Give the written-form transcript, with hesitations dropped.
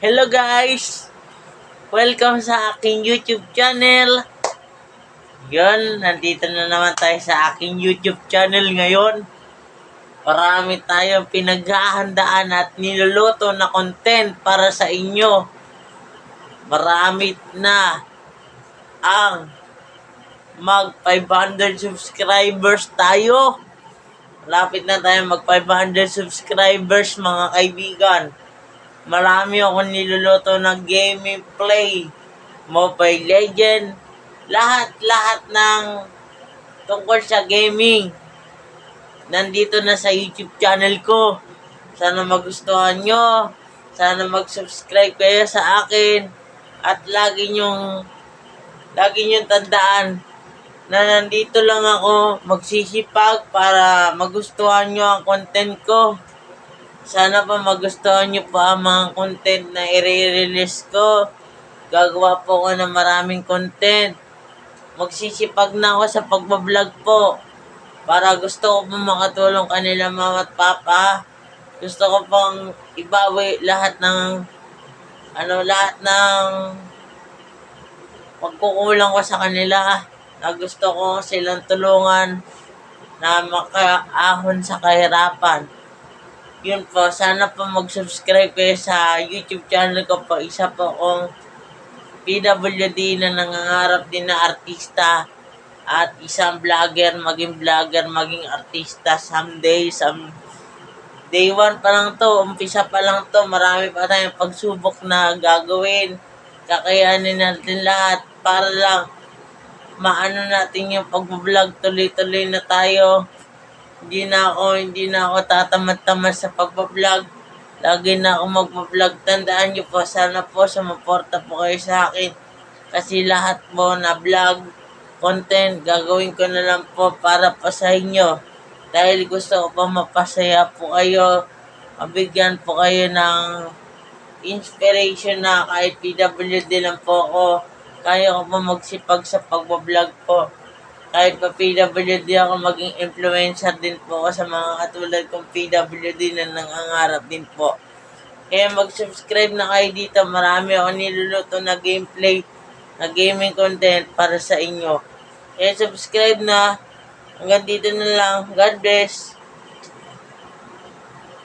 Hello guys! Welcome sa aking YouTube channel. Nandito na naman tayo sa aking YouTube channel ngayon. Marami tayong pinaghahandaan at niluluto na content para sa inyo. Marami na ang mag 500 subscribers tayo. Malapit na tayo mag 500 subscribers mga kaibigan. Marami akong niluluto na gaming play, Mobile Legend, lahat ng tungkol sa gaming. Nandito na sa YouTube channel ko. Sana magustuhan nyo. Sana mag-subscribe kayo sa akin. At lagi nyong tandaan na nandito lang ako magsisipag para magustuhan nyo ang content ko. Sana pa magustuhan nyo pa ang mga content na i-release ko. Gagawa po ako ng maraming content. Magsisipag na ako sa pagbablog po. Para gusto ko pong makatulong kanila mama at papa. Gusto ko pong ibawi lahat ng pagkukulang ko sa kanila. Na gusto ko silang tulungan na makaahon sa kahirapan. Yun po, sana po mag-subscribe kayo sa YouTube channel ko po. Isa po akong PWD na nangangarap din na artista at isang vlogger, maging artista someday. Day 1 pa lang to, umpisa pa lang to, marami pa tayong pagsubok na gagawin. Kakayanin natin lahat para lang maano natin yung pag-vlog, tuloy-tuloy na tayo. Hindi na ako tatamad-tamad sa pagbablog. Lagi na ako magbablog. Tandaan nyo po, sana po sumuporta po kayo sa akin. Kasi lahat po na vlog, content, gagawin ko na lang po para pa sa inyo. Dahil gusto ko pa mapasaya po kayo. Mabigyan po kayo ng inspiration na kahit PWD lang po ako. Kaya ko pa magsipag sa pagbablog po. Kahit pa PWD ako, maging influencer din po ako sa mga katulad kong PWD na nangangarap din po. Kaya mag-subscribe na kayo dito. Marami ako niluluto na gameplay, na gaming content para sa inyo. Kaya subscribe na. Hanggang dito na lang. God bless.